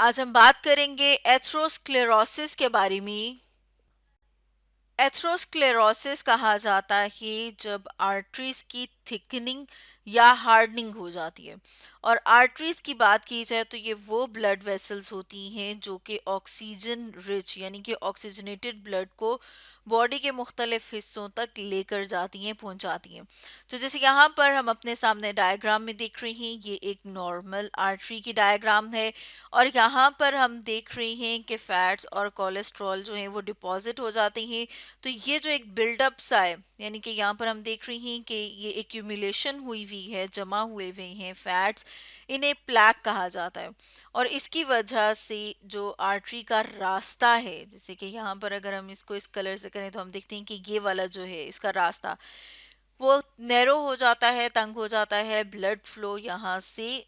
आज हम बात करेंगे एथरोस्क्लेरोसिस के बारे में। एथरोस्क्लेरोसिस कहा जाता है जब आर्टरीज की थिकनिंग या हार्डनिंग हो जाती है। और आर्टरीज की बात की जाए तो ये वो ब्लड वेसल्स होती हैं जो कि ऑक्सीजन रिच यानी कि ऑक्सीजनेटेड ब्लड को बॉडी के मुख्तलिफ हिस्सों तक लेकर जाती हैं, पहुंचाती हैं। तो जैसे यहाँ पर हम अपने सामने डायग्राम में देख रहे हैं, ये एक नॉर्मल आर्टरी की डायग्राम है। और यहाँ पर हम देख रहे हैं कि फैट्स और कोलेस्ट्रॉल जो है वो डिपॉजिट हो जाते हैं। तो ये जो एक बिल्डअप सा है, यानी कि यहाँ पर हम देख रहे हैं कि ये एक्यूमुलेशन हुई हुई है, जमा हुए हुए हैं फैट्स, इन्हें प्लैक कहा जाता है। और इसकी वजह से जो आर्टरी का रास्ता है, जैसे कि यहाँ पर अगर हम इसको इस कलर से करें तो हम देखते हैं कि ये वाला जो है इसका रास्ता वो नैरो हो जाता है, तंग हो जाता है। ब्लड फ्लो यहाँ से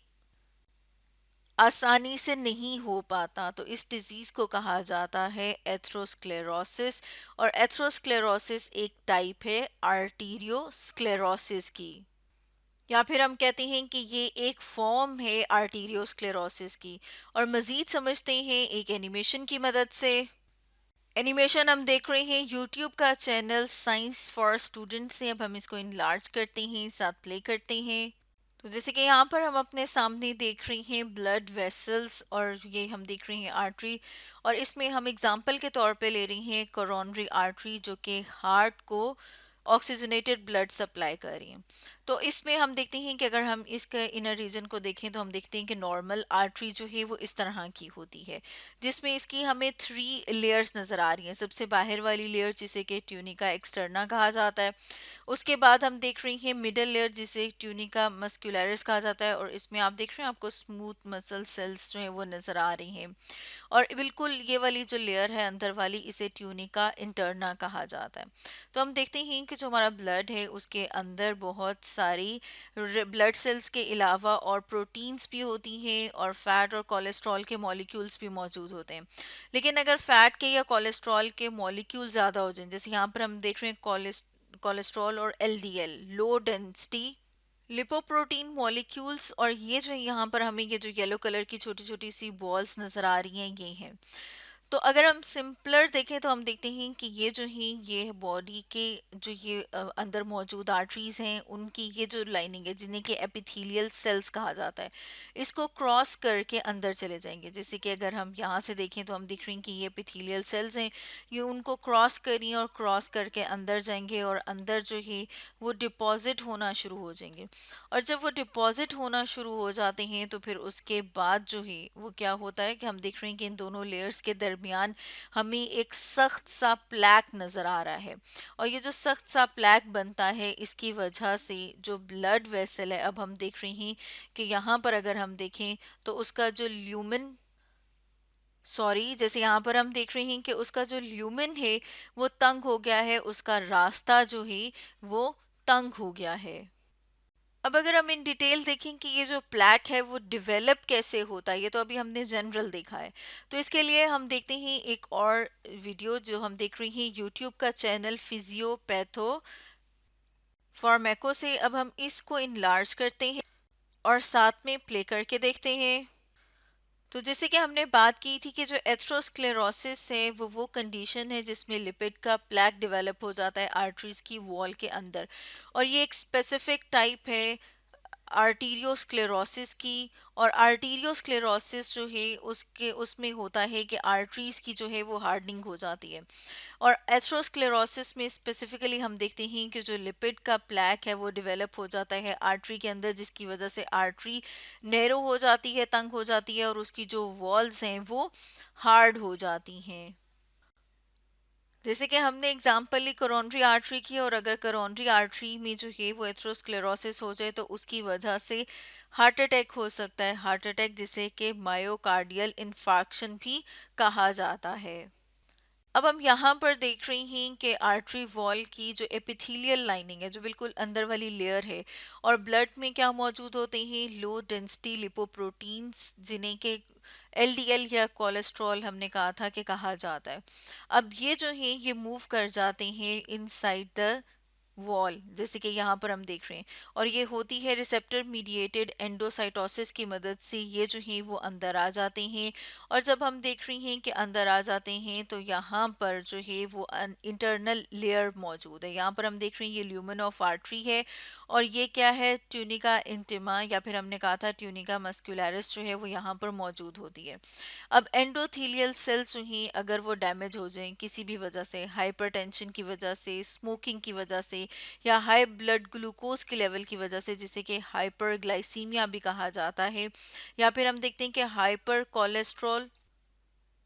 आसानी से नहीं हो पाता, तो इस डिजीज को कहा जाता है एथरोस्क्लेरोसिस। और एथरोस्क्लेरोसिस एक टाइप है आर्टीरियोस्क्लेरोसिस की, या फिर हम कहते हैं कि ये एक फॉर्म है आर्टीरियोस्क्लेरोसिस की। और मजीद समझते हैं एक एनिमेशन की मदद से। एनिमेशन हम देख रहे हैं यूट्यूब का चैनल साइंस फॉर स्टूडेंट्स से। अब हम इसको इनलार्ज करते हैं, साथ प्ले करते हैं। तो जैसे कि यहाँ पर हम अपने सामने देख रहे हैं ब्लड वेसल्स, और ये हम देख रहे हैं आर्टरी। और इसमें हम एग्जांपल के तौर पे ले रहे हैं कोरोनरी आर्टरी, जो कि हार्ट को ऑक्सीजनेटेड ब्लड सप्लाई कर रही है। तो इसमें हम देखते हैं कि अगर हम इसके इनर रीजन को देखें तो हम देखते हैं कि नॉर्मल आर्टरी जो है वो इस तरह की होती है, जिसमें इसकी हमें 3 लेयर्स नज़र आ रही हैं। सबसे बाहर वाली लेयर जिसे कि ट्यूनिका एक्सटर्ना कहा जाता है। उसके बाद हम देख रहे हैं मिडल लेयर जिसे ट्यूनिका मस्कुलरिस कहा जाता है, और इसमें आप देख रहे हैं आपको स्मूथ मसल सेल्स जो है वो नज़र आ रही हैं। और बिल्कुल ये वाली जो लेयर है अंदर वाली, इसे ट्यूनिका इंटरना कहा जाता है। तो हम देखते हैं कि जो हमारा ब्लड है उसके अंदर बहुत सारी ब्लड सेल्स के अलावा और प्रोटीन्स भी होती हैं, और फैट और कोलेस्ट्रॉल के मॉलिक्यूल्स भी मौजूद होते हैं। लेकिन अगर फैट के या कोलेस्ट्रॉल के मॉलिक्यूल ज़्यादा हो जाएं, जैसे यहाँ पर हम देख रहे हैं कोलेस्ट्रॉल और LDL, low density lipoprotein molecules, और ये जो यहाँ पर हमें ये जो येलो कलर की छोटी छोटी सी बॉल्स नज़र आ रही हैं, ये हैं। तो अगर हम सिंपलर देखें तो हम देखते हैं कि ये जो है ये बॉडी के जो ये अंदर मौजूद आर्टरीज हैं, उनकी ये जो लाइनिंग है जिन्हें कि एपिथेलियल सेल्स कहा जाता है, इसको क्रॉस करके अंदर चले जाएंगे। जैसे कि अगर हम यहाँ से देखें तो हम देख रहे हैं कि ये एपिथेलियल सेल्स हैं, ये उनको क्रॉस करें और क्रॉस करके अंदर जाएंगे, और अंदर जो है वो डिपॉजिट होना शुरू हो जाएंगे। और जब वो डिपॉजिट होना शुरू हो जाते हैं तो फिर उसके बाद जो है वो क्या होता है कि हम देख रहे हैं कि इन दोनों लेयर्स के दरमियान हमें एक सख्त सा प्लैक नज़र आ रहा है। और ये जो सख्त सा प्लैक बनता है, इसकी वजह से जो ब्लड वेसल है, अब हम देख रहे हैं कि यहाँ पर अगर हम देखें तो उसका जो ल्यूमेन, सॉरी, जैसे यहाँ पर हम देख रहे हैं कि उसका जो ल्यूमेन है वो तंग हो गया है, उसका रास्ता जो है वो तंग हो गया है। अब अगर हम इन डिटेल देखें कि ये जो प्लैक है वो डेवलप कैसे होता है, ये तो अभी हमने जनरल देखा है। तो इसके लिए हम देखते हैं एक और वीडियो जो हम देख रहे हैं यूट्यूब का चैनल फिजियोपैथो फॉर्मेको से। अब हम इसको इनलार्ज करते हैं और साथ में प्ले करके देखते हैं। तो जैसे कि हमने बात की थी कि जो एथरोस्क्लेरोसिस है वो कंडीशन है जिसमें लिपिड का प्लैक डेवलप हो जाता है आर्टरीज की वॉल के अंदर। और ये एक स्पेसिफिक टाइप है आर्टीरियोस्क्लेरोसिस की। और आर्टीरियोस्क्लेरोसिस जो है उसके उसमें होता है कि आर्टरीज की जो है वो हार्डनिंग हो जाती है। और एथरोस्क्लेरोसिस में स्पेसिफिकली हम देखते हैं कि जो लिपिड का प्लैक है वो डेवलप हो जाता है आर्टरी के अंदर, जिसकी वजह से आर्टरी नैरो हो जाती है, तंग हो जाती है, और उसकी जो वॉल्स हैं वो हार्ड हो जाती हैं। जैसे कि हमने एग्जाम्पल ली कोरोनरी आर्टरी की, और अगर कोरोनरी आर्टरी में जो है वो एथरोस्क्लेरोसिस हो जाए तो उसकी वजह से हार्ट अटैक हो सकता है। हार्ट अटैक जिसे कि मायोकार्डियल इन्फार्क्शन भी कहा जाता है। अब हम यहाँ पर देख रहे हैं कि आर्टरी वॉल की जो एपिथेलियल लाइनिंग है, जो बिल्कुल अंदर वाली लेयर है, और ब्लड में क्या मौजूद होते हैं, लो डेंसिटी लिपोप्रोटीन्स, जिन्हें के एलडीएल या कोलेस्ट्रॉल हमने कहा था कि कहा जाता है। अब ये जो है ये मूव कर जाते हैं इनसाइड द वॉल, जैसे कि यहाँ पर हम देख रहे हैं। और ये होती है रिसेप्टर मीडिएटेड एंडोसाइटोसिस की मदद से, ये जो है वो अंदर आ जाते हैं। और जब हम देख रहे हैं कि अंदर आ जाते हैं तो यहाँ पर जो है वो इंटरनल लेयर मौजूद है। यहाँ पर हम देख रहे हैं ये ल्यूमेन ऑफ आर्टरी है, और ये क्या है, ट्यूनिका इंटिमा, या फिर हमने कहा था ट्यूनिका मस्कुलरिस जो है वो यहाँ पर मौजूद होती है। अब एंडोथेलियल सेल्स जो हैं अगर वो डैमेज हो जाएं किसी भी वजह से, हाइपरटेंशन की वजह से, स्मोकिंग की वजह से, या हाई ब्लड ग्लूकोज के लेवल की वजह से, जिसे कि हाइपरग्लाइसीमिया भी कहा जाता है, या फिर हम देखते हैं कि हाइपर कोलेस्ट्रॉल,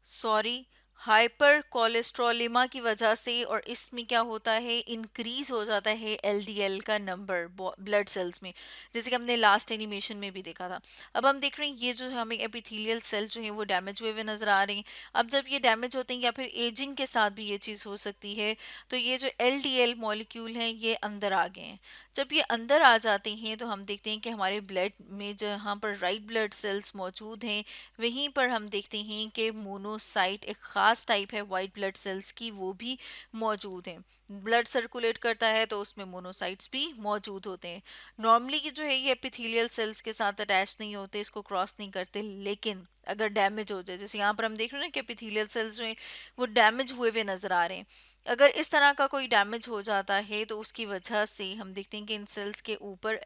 सॉरी, हाइपर कोलेस्ट्रोलिमा की वजह से, और इसमें क्या होता है, इंक्रीज हो जाता है एलडीएल का नंबर ब्लड सेल्स में, जैसे कि हमने लास्ट एनिमेशन में भी देखा था। अब हम देख रहे हैं ये जो हमें एपिथेलियल सेल जो है वो डैमेज हुए हुए नजर आ रहे हैं। अब जब ये डैमेज होते हैं या फिर एजिंग के साथ भी ये चीज़ हो सकती है, तो ये जो एलडीएल मॉलिक्यूल हैं ये अंदर आ गए हैं। जब ये अंदर आ जाते हैं तो हम देखते हैं कि हमारे ब्लड में जहाँ पर राइट ब्लड सेल्स मौजूद हैं, वहीं पर हम देखते हैं कि मोनोसाइट, एक ख़ास टाइप है वाइट ब्लड सेल्स की, वो भी मौजूद हैं। ब्लड सर्कुलेट करता है तो उसमें मोनोसाइट्स भी मौजूद होते हैं। नॉर्मली ये जो है ये एपिथेलियल सेल्स के साथ अटैच नहीं होते, इसको क्रॉस नहीं करते, लेकिन अगर डैमेज हो जाए, जैसे यहाँ पर हम देख रहे हैं ना कि एपिथेलियल सेल्स जो हैं वो डैमेज हुए हुए नज़र आ रहे हैं, अगर इस तरह का कोई डैमेज हो जाता है तो उसकी वजह से हम देखते हैं कि इन सेल्स के ऊपर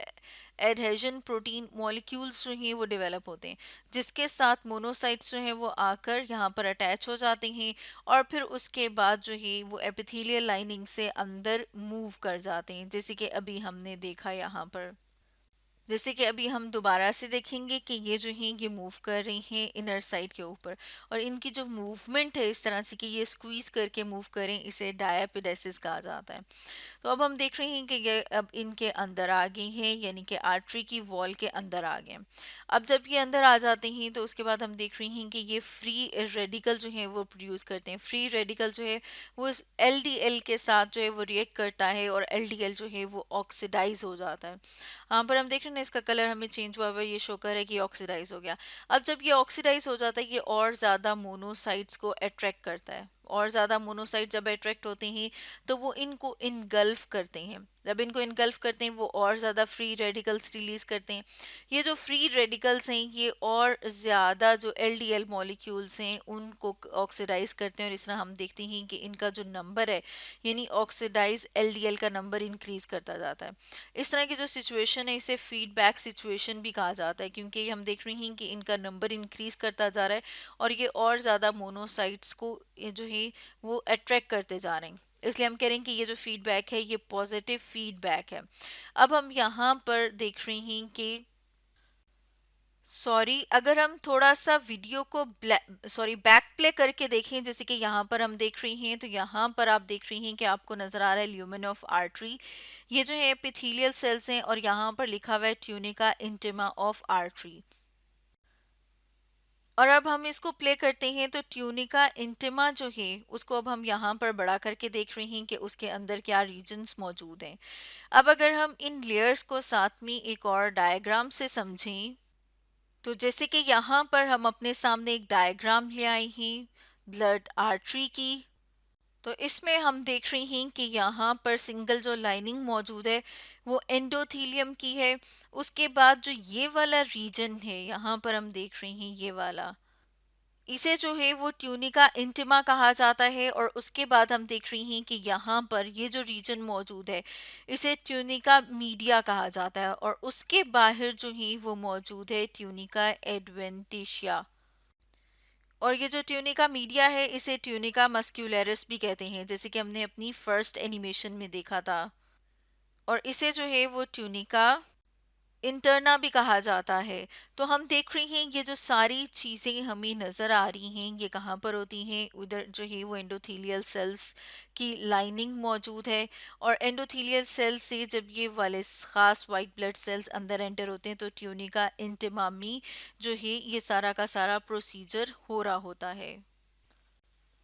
एडहेजन प्रोटीन मॉलिक्यूल्स जो हैं वो डेवलप होते हैं, जिसके साथ मोनोसाइट्स जो हैं वो आकर यहाँ पर अटैच हो जाते हैं, और फिर उसके बाद जो है वो एपिथेलियल लाइनिंग से अंदर मूव कर जाते हैं, जैसे कि अभी हमने देखा यहाँ पर। जैसे कि अभी हम दोबारा से देखेंगे कि ये जो हैं ये मूव कर रही हैं इनर साइड के ऊपर, और इनकी जो मूवमेंट है इस तरह से कि ये स्क्वीज करके मूव करें, इसे डायापिडेसिस कहा जाता है। तो अब हम देख रहे हैं कि ये अब इनके अंदर आ गई हैं, यानी कि आर्टरी की वॉल के अंदर आ गए। अब जब ये अंदर आ जाते हैं तो उसके बाद हम देख रहे हैं कि ये फ्री रेडिकल जो है वो प्रोड्यूस करते हैं। फ्री रेडिकल जो है वो इस एलडीएल के साथ जो है वो रिएक्ट करता है, और एलडीएल जो है वो ऑक्सीडाइज हो जाता है। यहाँ पर हम देख रहे हैं ना, इसका कलर हमें चेंज हुआ हुआ है, ये शो कर रहा है कि ऑक्सीडाइज हो गया। अब जब ये ऑक्सीडाइज हो जाता है ये और ज़्यादा मोनोसाइट्स को अट्रैक्ट करता है, और ज़्यादा मोनोसाइट जब अट्रैक्ट होते हैं तो वो इनको इनगल्फ करते हैं। जब इनको इनगल्फ करते हैं वो और ज़्यादा फ्री रेडिकल्स रिलीज करते हैं। ये जो फ्री रेडिकल्स हैं ये और ज़्यादा जो एलडीएल मॉलिक्यूल्स हैं उनको ऑक्सीडाइज करते हैं, और इस तरह हम देखते हैं कि इनका जो नंबर है, यानी ऑक्सीडाइज एलडीएल का नंबर इंक्रीज करता जाता है। इस तरह की जो सिचुएशन है इसे फीडबैक सिचुएशन भी कहा जाता है, क्योंकि हम देख रहे हैं कि इनका नंबर इंक्रीज करता जा रहा है, और ये और ज़्यादा मोनोसाइट्स को ये जो है वो अट्रैक्ट करते जा रहे हैं। इसलिए हम कह रहे हैं कि ये जो फीडबैक है ये पॉजिटिव फीडबैक है। अब हम यहाँ पर देख रहे हैं कि, सॉरी, अगर हम थोड़ा सा वीडियो को बैक प्ले करके देखें, जैसे कि यहाँ पर हम देख रहे हैं, तो यहाँ पर आप देख रही हैं कि आपको नजर आ रहा है ल्यूमेन ऑफ आर्टरी, ये जो है एपिथेलियल सेल्स हैं, और यहाँ पर लिखा हुआ है ट्यूनिका इंटिमा ऑफ आर्टरी। और अब हम इसको प्ले करते हैं तो ट्यूनिका इंटिमा जो है उसको अब हम यहाँ पर बड़ा करके देख रहे हैं कि उसके अंदर क्या रीजन्स मौजूद हैं। अब अगर हम इन लेयर्स को साथ में एक और डायग्राम से समझें, तो जैसे कि यहाँ पर हम अपने सामने एक डायग्राम ले आए हैं ब्लड आर्टरी की, तो इसमें हम देख रहे हैं कि यहाँ पर सिंगल जो लाइनिंग मौजूद है वो एंडोथेलियम की है। उसके बाद जो ये वाला रीजन है यहाँ पर हम देख रहे हैं ये वाला, इसे जो है वो ट्यूनिका इंटिमा कहा जाता है। और उसके बाद हम देख रहे हैं कि यहाँ पर ये जो रीजन मौजूद है इसे ट्यूनिका मीडिया कहा जाता है, और उसके बाहर जो है वो मौजूद है ट्यूनिका एडवेंटिशिया। और ये जो ट्यूनिका मीडिया है इसे ट्यूनिका मस्क्यूलरिस भी कहते हैं, जैसे कि हमने अपनी फर्स्ट एनिमेशन में देखा था। और इसे जो है वो ट्यूनिका इंटरना भी कहा जाता है। तो हम देख रहे हैं ये जो सारी चीज़ें हमें नज़र आ रही हैं ये कहाँ पर होती हैं, उधर जो है वो एंडोथेलियल सेल्स की लाइनिंग मौजूद है। और एंडोथेलियल सेल्स से जब ये वाले ख़ास वाइट ब्लड सेल्स अंदर एंटर होते हैं तो ट्यूनिका इंटिमा में जो है ये सारा का सारा प्रोसीजर हो रहा होता है।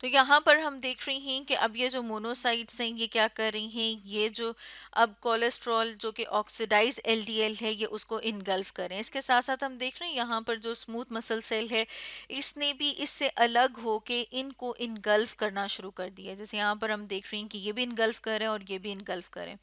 तो यहाँ पर हम देख रहे हैं कि अब ये जो मोनोसाइट्स हैं ये क्या कर रही हैं, ये जो अब कोलेस्ट्रॉल जो कि ऑक्सीडाइज एलडीएल है ये उसको इनगल्फ करें। इसके साथ साथ हम देख रहे हैं यहाँ पर जो स्मूथ मसल सेल है इसने भी इससे अलग होके इनको इनगल्फ करना शुरू कर दिया। जैसे यहाँ पर हम देख रहे हैं कि ये भी इनगल्फ करें और ये भी इनगल्फ करें।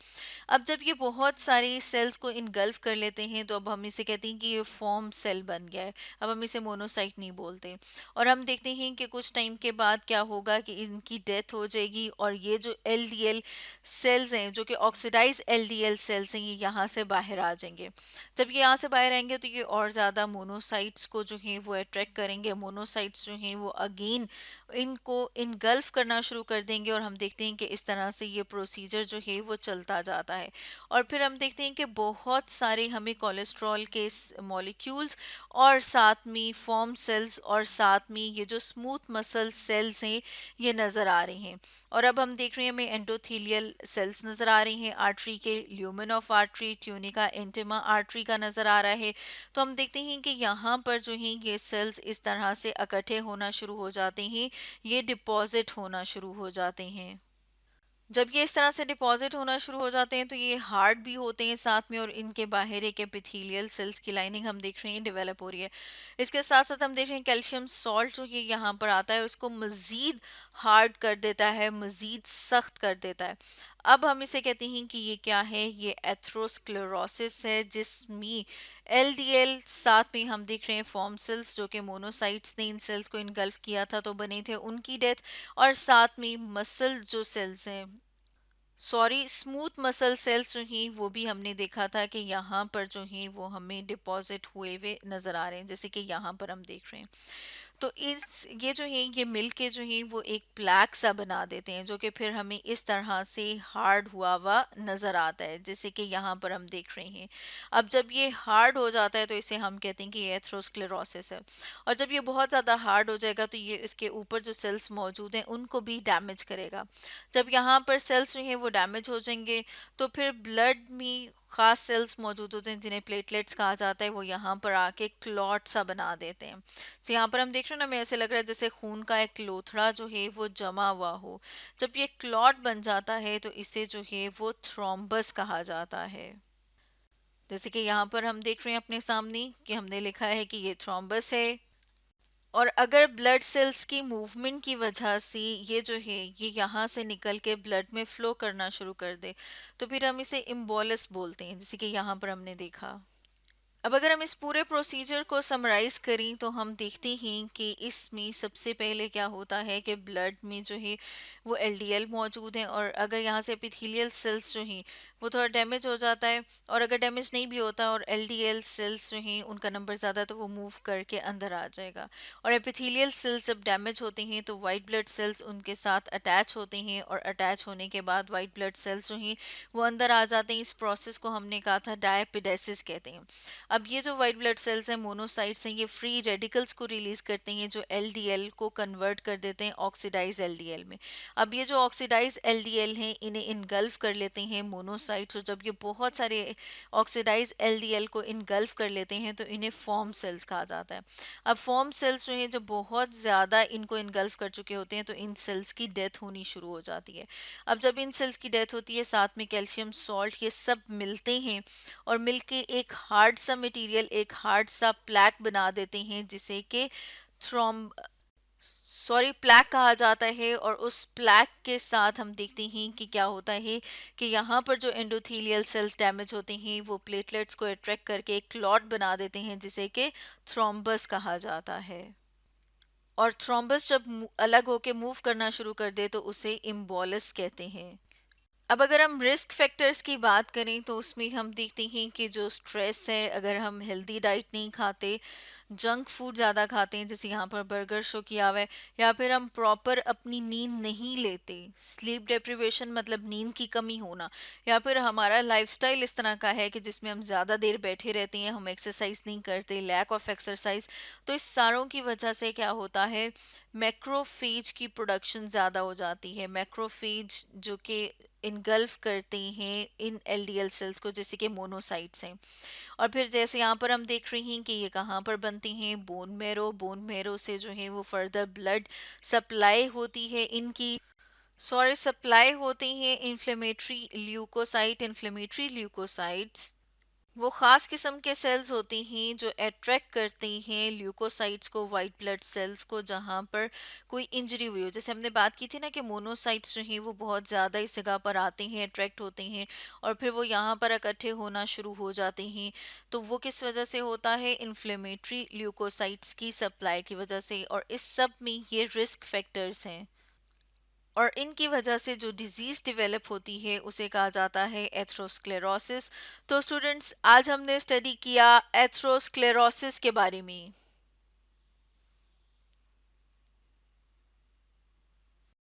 अब जब ये बहुत सारी सेल्स को इनगल्फ कर लेते हैं तो अब हम इसे कहते हैं कि ये फॉर्म सेल बन गया है। अब हम इसे मोनोसाइट नहीं बोलते। और हम देखते हैं कि कुछ टाइम के बाद क्या होगा कि इनकी डेथ हो जाएगी और ये जो एलडीएल सेल्स हैं जो कि ऑक्सीडाइज एलडीएल सेल्स हैं ये यहाँ से बाहर आ जाएंगे। जब ये यहाँ से बाहर आएंगे तो ये और ज़्यादा मोनोसाइट्स को जो है वो अट्रैक्ट करेंगे। मोनोसाइट्स जो हैं वो अगेन इनको इनगल्फ करना शुरू कर देंगे और हम देखते हैं कि इस तरह से ये प्रोसीजर जो है वो चलता जाता है। और फिर हम देखते हैं कि बहुत सारे हमें कोलेस्ट्रॉल के मॉलिक्यूल्स और साथ में फॉर्म सेल्स और साथ में ये जो स्मूथ मसल सेल्स हैं ये नज़र आ रहे हैं। और अब हम देख रहे हैं हमें एंडोथेलियल सेल्स नज़र आ रही हैं आर्टरी के, lumen of artery, tunica intima artery का नज़र आ रहा है। तो हम देखते हैं कि यहाँ पर जो है ये सेल्स इस तरह से इकट्ठे होना शुरू हो जाते हैं, ये डिपॉजिट होना शुरू हो जाते हैं। जब ये इस तरह से डिपॉजिट होना शुरू हो जाते हैं तो ये हार्ड भी होते हैं साथ में, और इनके बाहर एक एपिथेलियल सेल्स की लाइनिंग हम देख रहे हैं डेवलप हो रही है। इसके साथ साथ हम देख रहे हैं कैल्शियम सॉल्ट जो ये यहाँ पर आता है उसको मज़ीद हार्ड कर देता है, मज़ीद सख्त कर देता है। अब हम इसे कहते हैं कि ये क्या है, ये एथरोस्क्लेरोसिस है जिसमें एलडीएल साथ में हम देख रहे हैं फॉर्म सेल्स जो कि मोनोसाइट्स ने इन सेल्स को इनगल्फ किया था तो बने थे, उनकी डेथ। और साथ में मसल जो सेल्स हैं, सॉरी स्मूथ मसल सेल्स जो हैं वो भी हमने देखा था कि यहाँ पर जो हैं वो हमें डिपॉजिट हुए हुए नज़र आ रहे हैं, जैसे कि यहाँ पर हम देख रहे हैं। तो इस ये जो है ये मिल के जो है वो एक प्लैक सा बना देते हैं जो कि फिर हमें इस तरह से हार्ड हुआ हुआ नज़र आता है, जैसे कि यहाँ पर हम देख रहे हैं। अब जब ये हार्ड हो जाता है तो इसे हम कहते हैं कि ये एथरोस्क्लेरोसिस है। और जब ये बहुत ज़्यादा हार्ड हो जाएगा तो ये इसके ऊपर जो सेल्स मौजूद हैं उनको भी डैमेज करेगा। जब यहाँ पर सेल्स जो हैं वो डैमेज हो जाएंगे तो फिर ब्लड में खास सेल्स मौजूद होते हैं जिन्हें प्लेटलेट्स कहा जाता है, वो यहाँ पर आके क्लॉट सा बना देते हैं। तो यहाँ पर हम देख रहे हैं ना, हमें ऐसे लग रहा है जैसे खून का एक लोथड़ा जो है वो जमा हुआ हो। जब ये क्लॉट बन जाता है तो इसे जो है वो थ्रोम्बस कहा जाता है। जैसे कि यहाँ पर हम देख रहे हैं अपने सामने कि हमने लिखा है कि ये थ्रोम्बस है। और अगर ब्लड सेल्स की मूवमेंट की वजह से ये जो है ये यहाँ से निकल के ब्लड में फ्लो करना शुरू कर दे तो फिर हम इसे इम्बोलस बोलते हैं, जैसे कि यहाँ पर हमने देखा। अब अगर हम इस पूरे प्रोसीजर को समराइज करें तो हम देखते हैं कि इसमें सबसे पहले क्या होता है कि ब्लड में जो है वो एलडीएल मौजूद है, और अगर यहाँ से एपिथेलियल सेल्स जो हैं वो थोड़ा डैमेज हो जाता है, और अगर डैमेज नहीं भी होता और एलडीएल सेल्स जो हैं उनका नंबर ज़्यादा है तो वो मूव करके अंदर आ जाएगा। और एपिथेलियल सेल्स जब डैमेज होते हैं तो वाइट ब्लड सेल्स उनके साथ अटैच होते हैं, और अटैच होने के बाद वाइट ब्लड सेल्स जो हैं वो अंदर आ जाते हैं। इस प्रोसेस को हमने कहा था डायपिडेसिस कहते हैं। अब ये जो वाइट ब्लड सेल्स हैं मोनोसाइट्स हैं ये फ्री रेडिकल्स को रिलीज करते हैं जो एलडीएल को कन्वर्ट कर देते हैं ऑक्सीडाइज एलडीएल में। अब ये जो ऑक्सीडाइज एलडीएल हैं इन्हें इनगल्फ कर लेते हैं मोनोसाइट्स, और जब ये बहुत सारे ऑक्सीडाइज एलडीएल को इनगल्फ कर लेते हैं तो इन्हें फॉर्म सेल्स कहा जाता है। अब फॉर्म सेल्स जो हैं जब बहुत ज़्यादा इनको इनगल्फ कर चुके होते हैं तो इन सेल्स की डेथ होनी शुरू हो जाती है। अब जब इन सेल्स की डेथ होती है साथ में कैल्शियम सॉल्ट ये सब मिलते हैं और मिलके एक हार्ड सा मटेरियल, एक हार्ड सा प्लैक बना देते हैं जिसे कि थ्रोम सॉरी प्लैक कहा जाता है। और उस प्लैक के साथ हम देखते हैं कि क्या होता है कि यहाँ पर जो एंडोथेलियल सेल्स डैमेज होते हैं वो प्लेटलेट्स को अट्रैक्ट करके एक क्लॉट बना देते हैं जिसे कि थ्रोम्बस कहा जाता है। और थ्रोम्बस जब अलग होके मूव करना शुरू कर दे तो उसे इम्बोलस कहते हैं। अब अगर हम रिस्क फैक्टर्स की बात करें तो उसमें हम देखते हैं कि जो स्ट्रेस है, अगर हम हेल्दी डाइट नहीं खाते, जंक फूड ज़्यादा खाते हैं जैसे यहाँ पर बर्गर शो किया हुआ है, या फिर हम प्रॉपर अपनी नींद नहीं लेते, स्लीप डेप्रिवेशन मतलब नींद की कमी होना, या फिर हमारा लाइफस्टाइल इस तरह का है कि जिसमें हम ज़्यादा देर बैठे रहते हैं, हम एक्सरसाइज नहीं करते, लैक ऑफ एक्सरसाइज, तो इस सारों की वजह से क्या होता है मैक्रोफेज की प्रोडक्शन ज़्यादा हो जाती है। मैक्रोफेज जो कि इनगल्फ करते हैं इन एलडीएल सेल्स को जैसे कि मोनोसाइट्स हैं। और फिर जैसे यहाँ पर हम देख रहे हैं कि ये कहाँ पर बनती हैं बोन मेरो से जो है वो फर्दर ब्लड सप्लाई होती है इनकी सप्लाई होती हैं इन्फ्लेमेटरी ल्यूकोसाइट्स। वो ख़ास किस्म के सेल्स होती हैं जो अट्रैक्ट करती हैं ल्यूकोसाइट्स को, वाइट ब्लड सेल्स को, जहाँ पर कोई इंजरी हुई हो। जैसे हमने बात की थी ना कि मोनोसाइट्स जो हैं वो बहुत ज़्यादा इस जगह पर आते हैं, अट्रैक्ट होते हैं और फिर वो यहाँ पर इकट्ठे होना शुरू हो जाते हैं। तो वो किस वजह से होता है? इन्फ्लेमेटरी ल्यूकोसाइट्स की सप्लाई की वजह से। और इस सब में ये रिस्क फैक्टर्स हैं और इनकी वजह से जो डिजीज डेवलप होती है उसे कहा जाता है एथरोस्क्लेरोसिस। तो स्टूडेंट्स, आज हमने स्टडी किया एथरोस्क्लेरोसिस के बारे में।